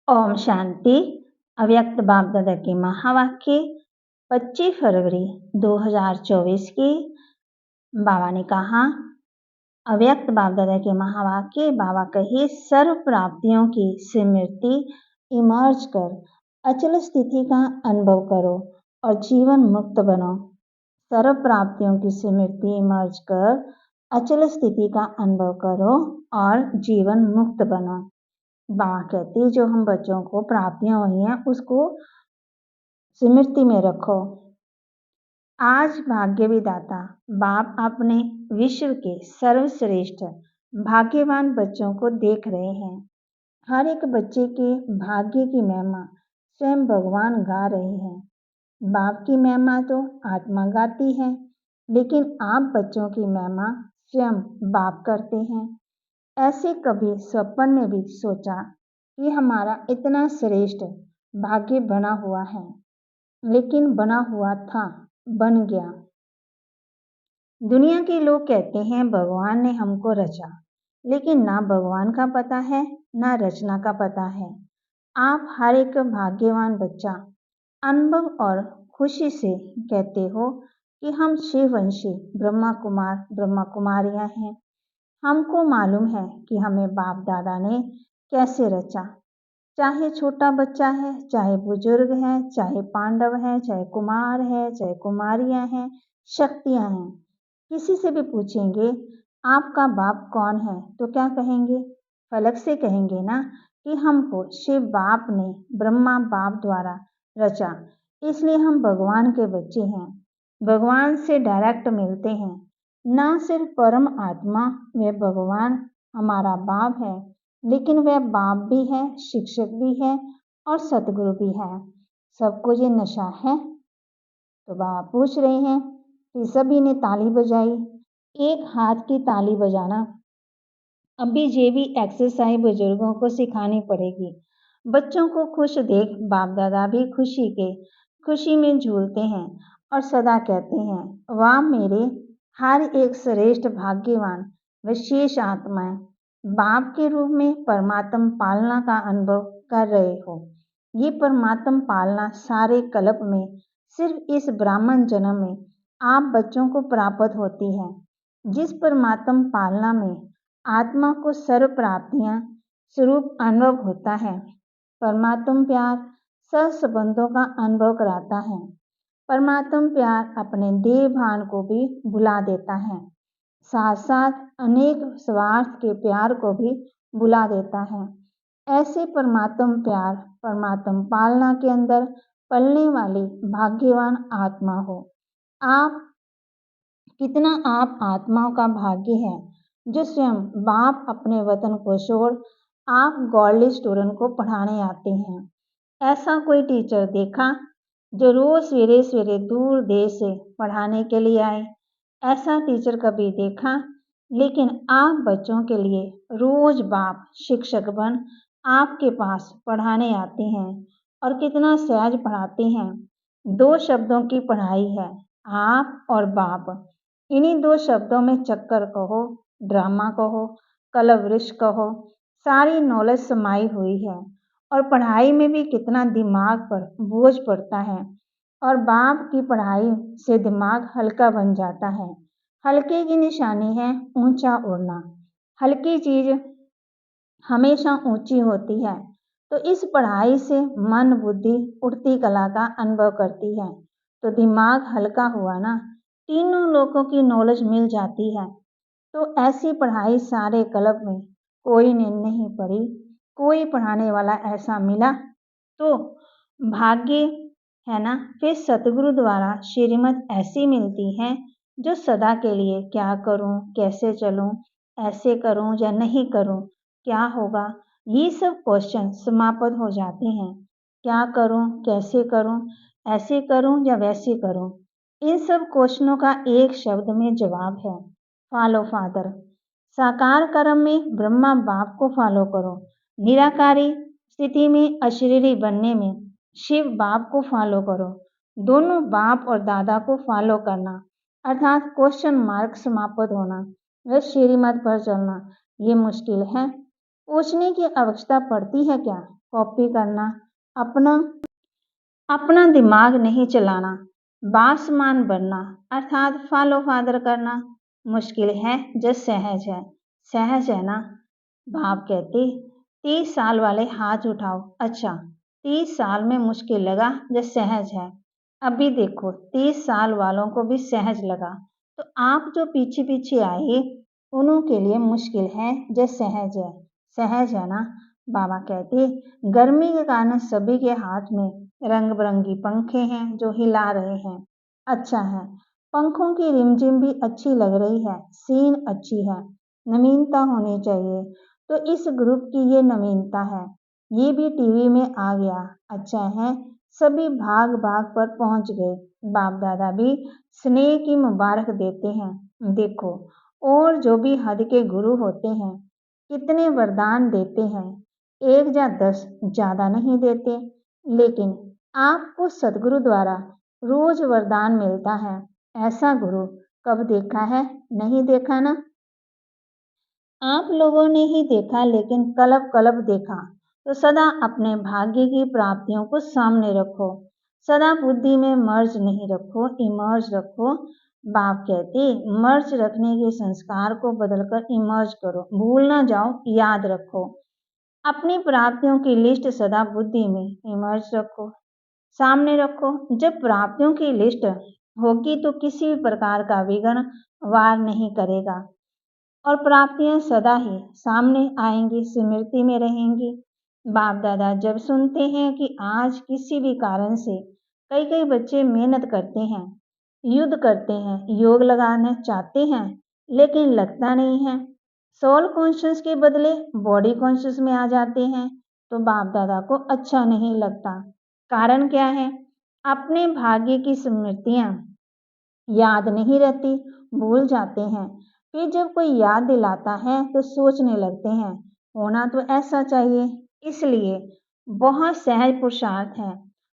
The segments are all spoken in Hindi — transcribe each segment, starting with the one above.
ओम शांति। अव्यक्त बाप दादा के महावाक्य 25 फरवरी 2024 की बाबा ने कहा, अव्यक्त बाप दादा के महावाक्य बाबा कहे, सर्व प्राप्तियों की स्मृति इमर्ज कर अचल स्थिति का अनुभव करो और जीवन मुक्त बनो। सर्व प्राप्तियों की स्मृति इमर्ज कर अचल स्थिति का अनुभव करो और जीवन मुक्त बनो। बाबा कहती, जो हम बच्चों को प्राप्तियां हुई हैं उसको स्मृति में रखो। आज भाग्य विधाता बाप अपने विश्व के सर्वश्रेष्ठ भाग्यवान बच्चों को देख रहे हैं। हर एक बच्चे के भाग्य की महिमा स्वयं भगवान गा रहे हैं। बाप की महिमा तो आत्मा गाती है, लेकिन आप बच्चों की महिमा स्वयं बाप करते हैं। ऐसे कभी स्वप्न में भी सोचा कि हमारा इतना श्रेष्ठ भाग्य बना हुआ है, लेकिन बना हुआ था, बन गया। दुनिया के लोग कहते हैं भगवान ने हमको रचा, लेकिन ना भगवान का पता है ना रचना का पता है। आप हर एक भाग्यवान बच्चा अनुभव और खुशी से कहते हो कि हम शिववंशी ब्रह्मा कुमार ब्रह्मा कुमारियां हैं। हमको मालूम है कि हमें बाप दादा ने कैसे रचा। चाहे छोटा बच्चा है, चाहे बुजुर्ग है, चाहे पांडव है, चाहे कुमार है, चाहे कुमारियां हैं, शक्तियां हैं, किसी से भी पूछेंगे आपका बाप कौन है तो क्या कहेंगे? फलक से कहेंगे ना कि हमको शिव बाप ने ब्रह्मा बाप द्वारा रचा, इसलिए हम भगवान के बच्चे हैं, भगवान से डायरेक्ट मिलते हैं। ना सिर्फ परम आत्मा व भगवान हमारा बाप है, लेकिन वह बाप भी है, शिक्षक भी है और सतगुरु भी है। सबको ये नशा है? तो बाबा पूछ रहे हैं कि सभी ने ताली बजाई। एक हाथ की ताली बजाना अभी ये भी एक्सरसाइज बुजुर्गों को सिखानी पड़ेगी। बच्चों को खुश देख बाप दादा भी खुशी में झूलते हैं और सदा कहते हैं, वाह मेरे हर एक श्रेष्ठ भाग्यवान विशेष आत्माएं, बाप के रूप में परमात्म पालना का अनुभव कर रहे हो। ये परमात्म पालना सारे कल्प में सिर्फ इस ब्राह्मण जन्म में आप बच्चों को प्राप्त होती है। जिस परमात्म पालना में आत्मा को सर्व प्राप्तियां स्वरूप अनुभव होता है। परमात्म प्यार सब संबंधों का अनुभव कराता है। परमात्म प्यार अपने देह भान को भी भुला देता है, साथ साथ अनेक स्वार्थ के प्यार को भी भुला देता है। ऐसे परमात्म प्यार परमात्म पालना के अंदर पलने वाली भाग्यवान आत्मा हो। कितना आप आत्माओं का भाग्य है जो स्वयं बाप अपने वतन को छोड़ आप गॉडली स्टूडेंट को पढ़ाने आते हैं। ऐसा कोई टीचर देखा जो रोज सवेरे सवेरे दूर देश से पढ़ाने के लिए आए? ऐसा टीचर कभी देखा? लेकिन आप बच्चों के लिए रोज बाप शिक्षक बन आपके पास पढ़ाने आते हैं और कितना सहज पढ़ाते हैं। 2 शब्दों की पढ़ाई है, आप और बाप। इन्हीं 2 शब्दों में चक्कर कहो, ड्रामा कहो, कलवृक्ष कहो, सारी नॉलेज समाई हुई है। और पढ़ाई में भी कितना दिमाग पर बोझ पड़ता है और बाप की पढ़ाई से दिमाग हल्का बन जाता है। हल्के की निशानी है ऊंचा उड़ना। हल्की चीज हमेशा ऊंची होती है, तो इस पढ़ाई से मन बुद्धि उड़ती कला का अनुभव करती है, तो दिमाग हल्का हुआ ना, तीनों लोगों की नॉलेज मिल जाती है। तो ऐसी पढ़ाई सारे कल्प में कोई ने नहीं पढ़ी, कोई पढ़ाने वाला ऐसा मिला तो भाग्य है ना। फिर सतगुरु द्वारा श्रीमत ऐसी मिलती है जो सदा के लिए क्या करूं, कैसे चलूं, ऐसे करूं या नहीं करूं, क्या होगा, ये सब क्वेश्चन समाप्त हो जाते हैं। क्या करूं, कैसे करूं, ऐसे करूं या वैसे करूं, इन सब क्वेश्चनों का एक शब्द में जवाब है, फॉलो फादर। साकार कर्म में ब्रह्मा बाप को फॉलो करो, निराकारी स्थिति में अशरीरी बनने में शिव बाप को फॉलो करो। दोनों बाप और दादा को फॉलो करना अर्थात क्वेश्चन मार्क समाप्त होना व श्रीमत पर चलना, ये मुश्किल है। पूछने की आवश्यकता पड़ती है क्या? कॉपी करना, अपना अपना दिमाग नहीं चलाना, बासमान बनना अर्थात फॉलो फादर करना मुश्किल है जो सहज है। सहज है ना? बाप कहते 30 साल वाले हाथ उठाओ। अच्छा, 30 साल में मुश्किल लगा जो सहज है। अभी देखो 30 साल वालों को भी सहज लगा, तो आप जो पीछे पीछे आए उन्हों के लिए मुश्किल है जो सहज है। सहज है ना? बाबा कहते गर्मी के कारण सभी के हाथ में रंग बिरंगी पंखे हैं जो हिला रहे हैं। अच्छा है, पंखों की रिमझिम भी अच्छी लग रही है, सीन अच्छी है, नवीनता होनी चाहिए। तो इस ग्रुप की ये नवीनता है, ये भी टीवी में आ गया। अच्छा है, सभी भाग भाग पर पहुंच गए। बाप दादा भी स्नेह की मुबारक देते हैं। देखो, और जो भी हद के गुरु होते हैं कितने वरदान देते हैं, 1 या 10 ज्यादा नहीं देते, लेकिन आपको सदगुरु द्वारा रोज वरदान मिलता है। ऐसा गुरु कब देखा है? नहीं देखा ना? आप लोगों ने ही देखा, लेकिन कलब कलब देखा। तो सदा अपने भाग्य की प्राप्तियों को सामने रखो। सदा बुद्धि में मर्ज नहीं रखो, इमर्ज रखो। बाप कहते मर्ज रखने के संस्कार को बदलकर इमर्ज करो। भूल ना जाओ, याद रखो। अपनी प्राप्तियों की लिस्ट सदा बुद्धि में इमर्ज रखो, सामने रखो। जब प्राप्तियों की लिस्ट होगी तो किसी भी प्रकार का विघ्न वार नहीं करेगा और प्राप्तियां सदा ही सामने आएंगी, स्मृति में रहेंगी। बाप दादा जब सुनते हैं कि आज किसी भी कारण से कई कई बच्चे मेहनत करते हैं, युद्ध करते हैं, योग लगाना चाहते हैं, लेकिन लगता नहीं है, सोल कॉन्शियस के बदले बॉडी कॉन्शियस में आ जाते हैं, तो बाप दादा को अच्छा नहीं लगता। कारण क्या है? अपने भाग्य की स्मृतियां याद नहीं रहती, भूल जाते हैं। फिर जब कोई याद दिलाता है तो सोचने लगते हैं होना तो ऐसा चाहिए। इसलिए बहुत सहज पुरुषार्थ है,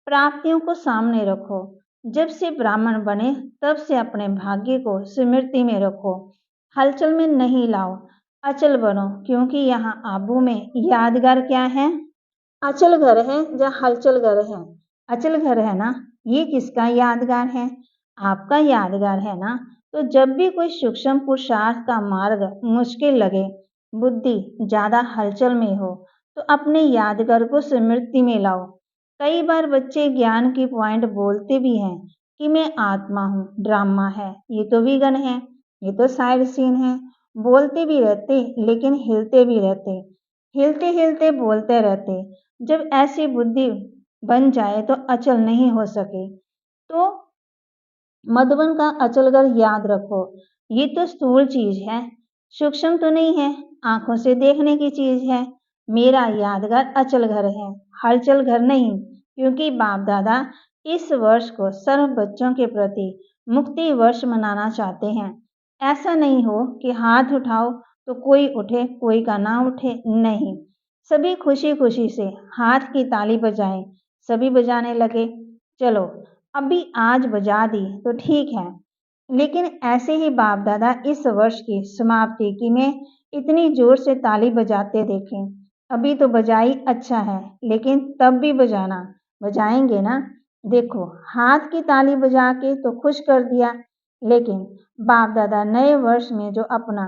प्राप्तियों को सामने रखो। जब से ब्राह्मण बने तब से अपने भाग्य को स्मृति में रखो, हलचल में नहीं लाओ, अचल बनो। क्योंकि यहाँ आबू में यादगार क्या है? अचल घर है या हलचल घर है? अचल घर है ना? ये किसका यादगार है? आपका यादगार है ना? तो जब भी कोई सूक्ष्म पुरुषार्थ का मार्ग मुश्किल लगे, बुद्धि ज्यादा हलचल में हो, तो अपने यादगार को स्मृति में लाओ। कई बार बच्चे ज्ञान की पॉइंट बोलते भी हैं कि मैं आत्मा हूँ, ड्रामा है, ये तो विघन है, ये तो साइड सीन है। बोलते भी रहते लेकिन हिलते भी रहते, हिलते हिलते बोलते रहते। जब ऐसी बुद्धि बन जाए तो अचल नहीं हो सके। तो मधुबन का अचलगर याद रखो। ये तो स्थूल चीज है, सूक्ष्म तो नहीं है, आंखों से देखने की चीज है। मेरा यादगार अचल घर है, हलचल घर नहीं। क्योंकि बाप दादा इस वर्ष को सर्व बच्चों के प्रति मुक्ति वर्ष मनाना चाहते हैं। ऐसा नहीं हो कि हाथ उठाओ तो कोई उठे, कोई का ना उठे, नहीं। सभी खुशी खुशी से हाथ की ताली बजाएं। सभी बजाने लगे, चलो अभी आज बजा दी तो ठीक है, लेकिन ऐसे ही बाप दादा इस वर्ष की समाप्ति की में इतनी जोर से ताली बजाते देखें। अभी तो बजाई अच्छा है, लेकिन तब भी बजाना, बजाएंगे ना? देखो हाथ की ताली बजा के तो खुश कर दिया, लेकिन बाप दादा नए वर्ष में जो अपना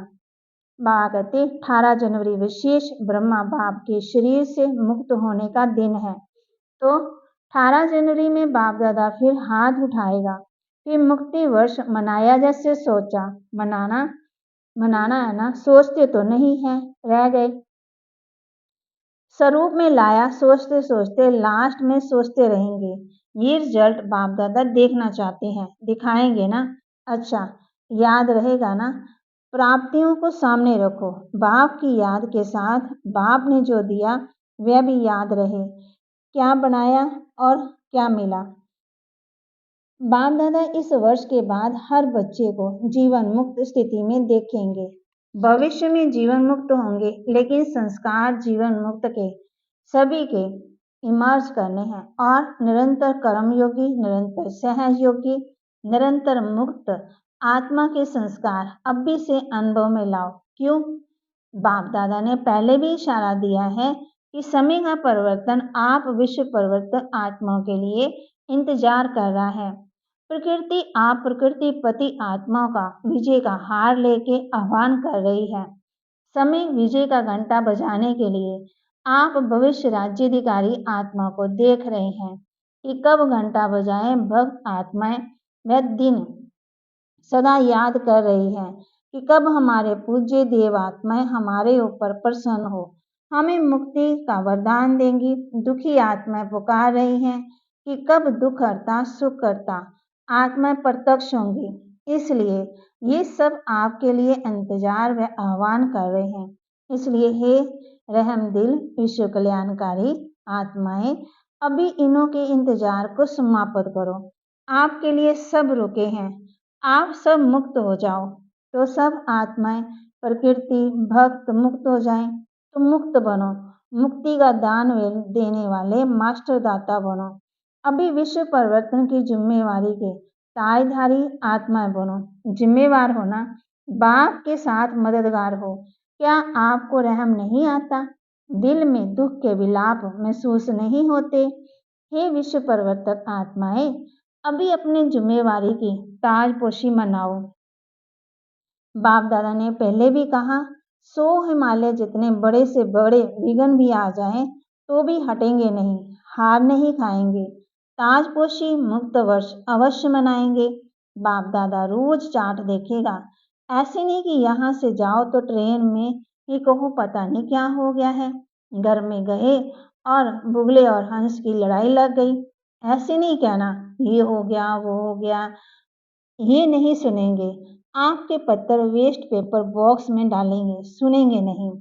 बागते 18 जनवरी विशेष ब्रह्मा बाप के शरीर से मुक्त होने का दिन है। तो 18 जनवरी में बाप दादा फिर हाथ उठाएगा, फिर मुक्ति वर्ष मनाया जैसे सोचा। मनाना मनाना है ना? सोचते तो नहीं है, रह गए। स्वरूप में लाया, सोचते सोचते लास्ट में सोचते रहेंगे। ये रिजल्ट बाप दादा देखना चाहते हैं, दिखाएंगे ना? अच्छा, याद रहेगा ना? प्राप्तियों को सामने रखो, बाप की याद के साथ बाप ने जो दिया वह भी याद रहे, क्या बनाया और क्या मिला। बाप दादा इस वर्ष के बाद हर बच्चे को जीवन मुक्त स्थिति में देखेंगे। भविष्य में जीवन मुक्त होंगे, लेकिन संस्कार जीवन मुक्त के सभी के इमर्ज करने हैं और निरंतर कर्मयोगी, निरंतर सहयोगी, निरंतर मुक्त आत्मा के संस्कार अभी से अनुभव में लाओ। क्यों? बाप दादा ने पहले भी इशारा दिया है कि समय का परिवर्तन आप विश्व परिवर्तन आत्माओं के लिए इंतजार कर रहा है। प्रकृति आप प्रकृति पति आत्माओं का विजय का हार लेके आह्वान कर रही है। समय विजय का घंटा बजाने के लिए आप भविष्य राज्याधिकारी आत्मा को देख रहे हैं कि कब घंटा बजाएं। भक्त आत्माएं वह दिन सदा याद कर रही है कि कब हमारे पूज्य देवात्माएं हमारे ऊपर प्रसन्न हो, हमें मुक्ति का वरदान देंगी। दुखी आत्माएं पुकार रही हैं कि कब दुख हरता सुख करता आत्माएं प्रत्यक्ष होंगी। इसलिए ये सब आपके लिए इंतजार व आह्वान कर रहे हैं। इसलिए हे रहम दिल विश्व कल्याणकारी आत्माएं, अभी इन्हों के इंतजार को समाप्त करो। आपके लिए सब रुके हैं, आप सब मुक्त हो जाओ। तो सब आत्माएं प्रकृति भक्त मुक्त हो जाएं तो मुक्त बनो, मुक्ति का दान देने वाले मास्टर दाता बनो। अभी विश्व परिवर्तन की जिम्मेवारी के ताजधारी आत्माएं बनो। जिम्मेवार हो ना, बाप के साथ मददगार हो। क्या आपको रहम नहीं आता? दिल में दुख के विलाप महसूस नहीं होते? हे विश्व परिवर्तक आत्माएं, अभी अपनी जिम्मेवारी की ताजपोशी मनाओ। बाप दादा ने पहले भी कहा, 100 हिमालय जितने बड़े से बड़े विघ्न भी आ जाएं तो भी हटेंगे नहीं, हार नहीं खाएंगे। ताजपोशी मुक्त वर्ष अवश्य मनाएंगे। बाप दादा रोज चार्ट देखेगा। ऐसे नहीं कि यहाँ से जाओ तो ट्रेन में ही कहो पता नहीं क्या हो गया है, घर में गए और बुगले और हंस की लड़ाई लग गई। ऐसे नहीं कहना ये हो गया वो हो गया, ये नहीं सुनेंगे। आपके पत्थर वेस्ट पेपर बॉक्स में डालेंगे, सुनेंगे नहीं।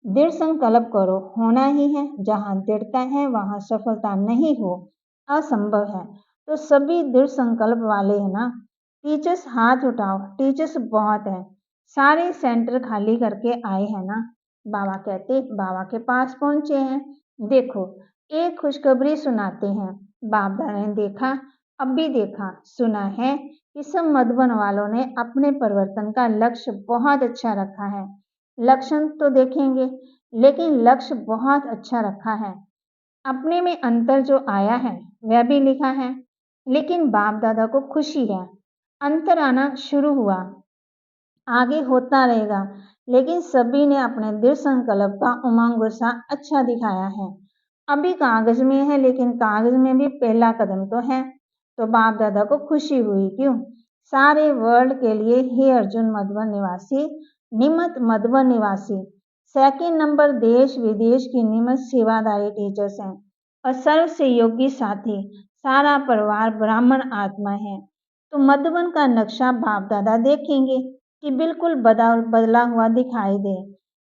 दृढ़ संकल्प करो, होना ही है। जहाँ दृढ़ता है वहाँ सफलता नहीं हो असंभव है। तो सभी दृढ़ संकल्प वाले हैं ना? टीचर्स हाथ उठाओ, टीचर्स बहुत है। सारे सेंटर खाली करके आए हैं ना? बाबा कहते बाबा के पास पहुंचे हैं। देखो एक खुशखबरी सुनाते हैं। बाप दादा ने देखा, अब भी देखा, सुना है कि सब मधुबन वालों ने अपने परिवर्तन का लक्ष्य बहुत अच्छा रखा है। लक्षण तो देखेंगे, लेकिन लक्ष्य बहुत अच्छा रखा है। अपने में अंतर जो आया है वह भी लिखा है। लेकिन बाप दादा को खुशी है, अंतर आना शुरू हुआ, आगे होता रहेगा। लेकिन सभी ने अपने दृढ़ संकल्प का उमंग उत्साह अच्छा दिखाया है। अभी कागज में है, लेकिन कागज में भी पहला कदम तो है। तो बाप दादा को खुशी हुई। क्यों? सारे वर्ल्ड के लिए हे अर्जुन मधुबन निवासी, निमित मधुबन निवासी, सेकंड नंबर देश विदेश की निमित सेवादारी टीचर्स हैं और सर्व सहयोगी साथी, सारा परिवार ब्राह्मण आत्मा है। तो मधुबन का नक्शा बाप दादा देखेंगे कि बिल्कुल बदला हुआ दिखाई दे।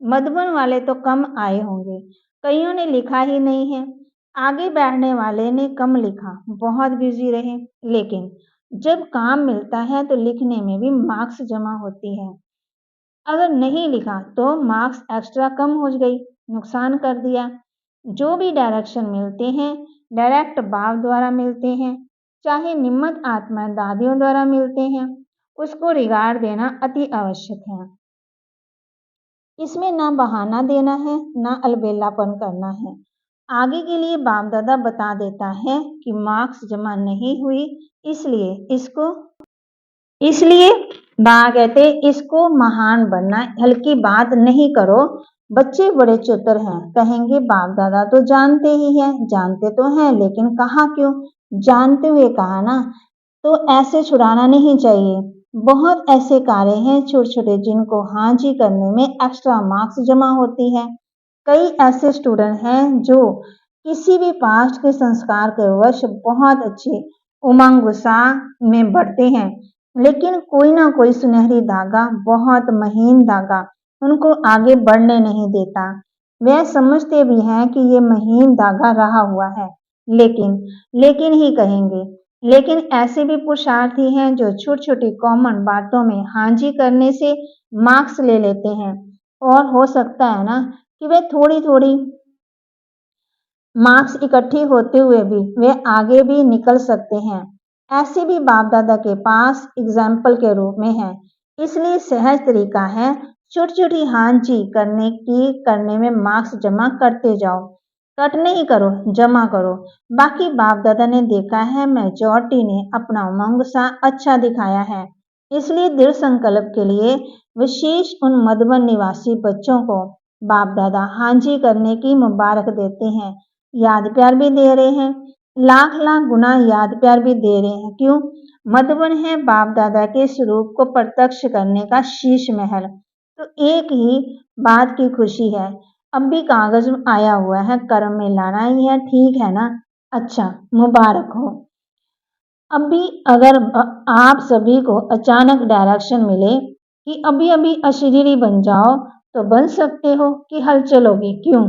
मधुबन वाले तो कम आए होंगे, कईयों ने लिखा ही नहीं है। आगे बैठने वाले ने कम लिखा, बहुत बिजी रहे। लेकिन जब काम मिलता है तो लिखने में भी मार्क्स जमा होती है। अगर नहीं लिखा तो मार्क्स एक्स्ट्रा कम हो गई, नुकसान कर दिया। जो भी डायरेक्शन मिलते हैं डायरेक्ट बाप द्वारा मिलते हैं, चाहे निम्मत आत्मा दादियों द्वारा मिलते हैं, उसको रिगार्ड देना अति आवश्यक है। इसमें ना बहाना देना है, ना अलबेलापन करना है। आगे के लिए बाप दादा बता देता है कि मार्क्स जमा नहीं हुई, इसलिए बाबा कहते इसको महान बनना, हल्की बात नहीं करो। बच्चे बड़े चतुर हैं, कहेंगे बाप दादा तो जानते ही हैं, जानते तो हैं लेकिन कहा क्यों? जानते हुए कहा ना, तो ऐसे छुड़ाना नहीं चाहिए। बहुत ऐसे कार्य हैं छोटे छोटे जिनको हाँ जी करने में एक्स्ट्रा मार्क्स जमा होती है। कई ऐसे स्टूडेंट हैं जो किसी भी पास्ट के संस्कार के वश बहुत अच्छे उमंग उत्साह में बढ़ते हैं, लेकिन कोई ना कोई सुनहरी धागा, बहुत महीन धागा उनको आगे बढ़ने नहीं देता। वे समझते भी हैं कि ये महीन धागा रहा हुआ है, लेकिन ही कहेंगे। लेकिन ऐसे भी पुरुषार्थी हैं जो छोटी छोटी कॉमन बातों में हाँ जी करने से मार्क्स ले लेते हैं, और हो सकता है ना कि वे थोड़ी थोड़ी मार्क्स इकट्ठी होते हुए भी वे आगे भी निकल सकते हैं। ऐसे भी बाप दादा के पास एग्जाम्पल के रूप में है। इसलिए सहज तरीका है छोटी छोटी हाँ जी करने में मार्क्स जमा करते जाओ। कट नहीं करो, जमा करो। बाकी बाप दादा ने देखा है मेजॉरिटी ने अपना उमंग सा अच्छा दिखाया है, इसलिए दृढ़ संकल्प के लिए विशेष उन मधुबन निवासी बच्चों को बाप दादा हाँ जी करने की मुबारक देते हैं। याद प्यार भी दे रहे हैं, लाख लाख गुना याद प्यार भी दे रहे हैं। क्यों? मधुबन है बाप दादा के स्वरूप को प्रत्यक्ष करने का शीश महल। तो एक ही बात की खुशी है, अब भी कागज में आया हुआ है, कर्म में लाना ही है, ठीक है ना? अच्छा, मुबारक हो। अब भी अगर आप सभी को अचानक डायरेक्शन मिले कि अभी अभी अशरीरी बन जाओ, तो बन सकते हो कि हल चलोगे। क्यों?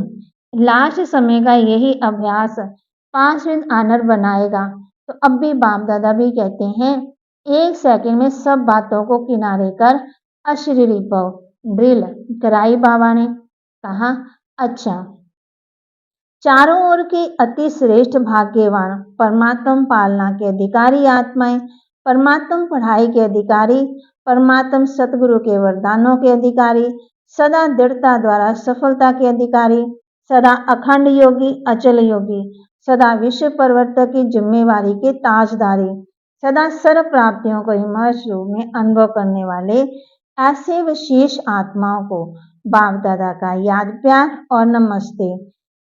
लास्ट समय का यही अभ्यास 5 मिनट आनर बनाएगा। तो अब भी बाप दादा भी कहते हैं, 1 सेकंड में सब बातों को किनारे कर अशरीरी पाओ। ड्रिल कराई बाबा ने कहा। अच्छा, चारों ओर के अति श्रेष्ठ भाग्यवान परमात्म पालना के अधिकारी आत्माएं, परमात्म पढ़ाई के अधिकारी, परमात्म सतगुरु के वरदानों के अधिकारी, सदा दृढ़ता द्वारा सफलता के अधिकारी, सदा अखंड योगी अचल योगी, सदा विश्व परिवर्तक की जिम्मेवारी के ताजदारी, सदा सर्व प्राप्तियों को इमर्श रूप में अनुभव करने वाले ऐसे विशेष आत्माओं को बाप दादा का याद प्यार और नमस्ते।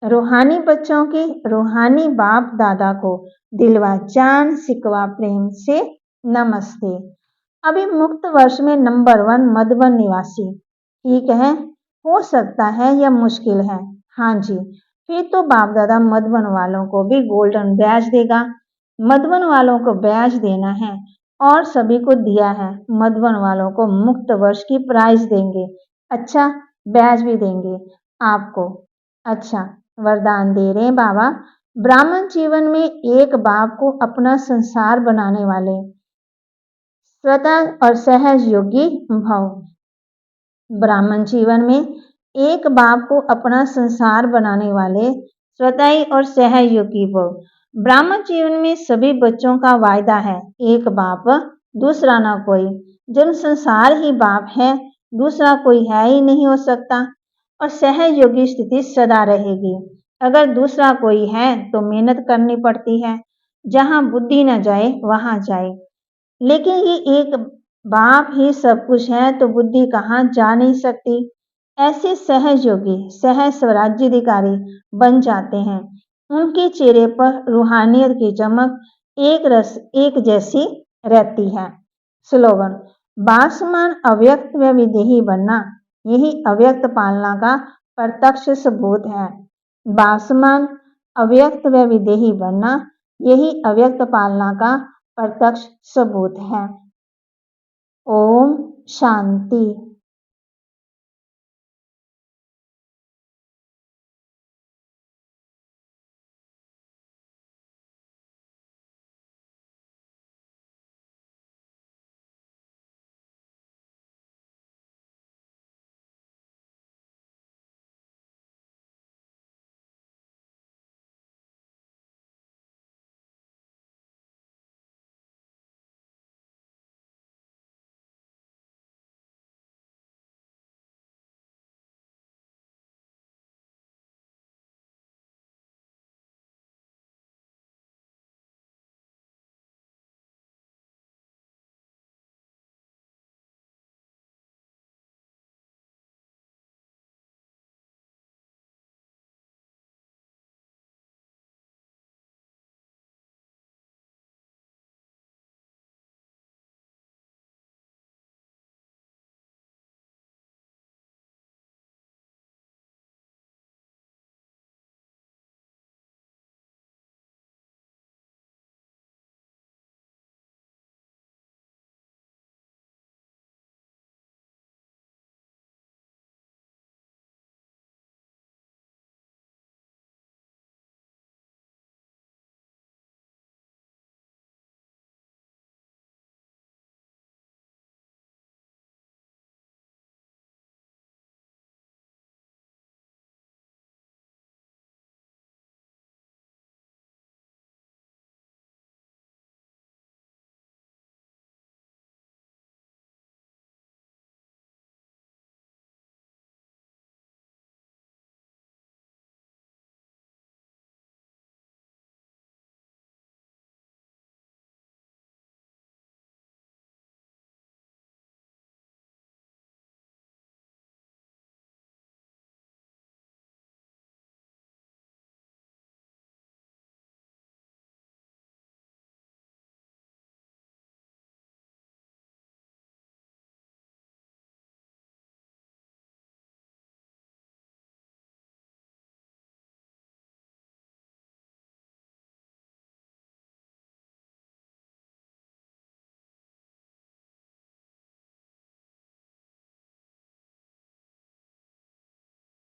रूहानी बच्चों के रूहानी बाप दादा को दिलवा जान सिकवा प्रेम से नमस्ते। अभी मुक्त वर्ष में नंबर 1 मधुबन निवासी, ठीक है? हो सकता है यह मुश्किल है। हाँ जी, फिर तो बाप दादा मधुबन वालों को भी गोल्डन बैज देगा। मधुबन वालों को बैज देना है और सभी को दिया है। मधुबन वालों को मुक्त वर्ष की प्राइज देंगे। अच्छा, बैज भी देंगे आपको। अच्छा, वरदान दे रहे हैं बाबा। ब्राह्मण जीवन में एक बाप को अपना संसार बनाने वाले स्वतः और सहज योगी भव। ब्राह्मण जीवन में एक बाप को अपना संसार बनाने वाले स्वतः और सहज योगी भव। ब्राह्मण जीवन में सभी बच्चों का वायदा है, एक बाप दूसरा ना कोई। जब संसार ही बाप है, दूसरा कोई है ही नहीं हो सकता। और सहज योगी स्थिति सदा रहेगी। अगर दूसरा कोई है तो मेहनत करनी पड़ती है, जहां बुद्धि न जाए वहां जाए। लेकिन ये एक बाप ही सब कुछ है तो बुद्धि कहाँ जा नहीं सकती। ऐसे सहज योगी सहज स्वराज्याधिकारी बन जाते हैं। उनके चेहरे पर रूहानियत की चमक एक जैसी रहती है। स्लोगन, बासमान अव्यक्त व विदेही बनना, यही अव्यक्त पालना का प्रत्यक्ष सबूत है। बासमान अव्यक्त व विदेही बनना, यही अव्यक्त पालना का प्रत्यक्ष सबूत है। ओम शांति।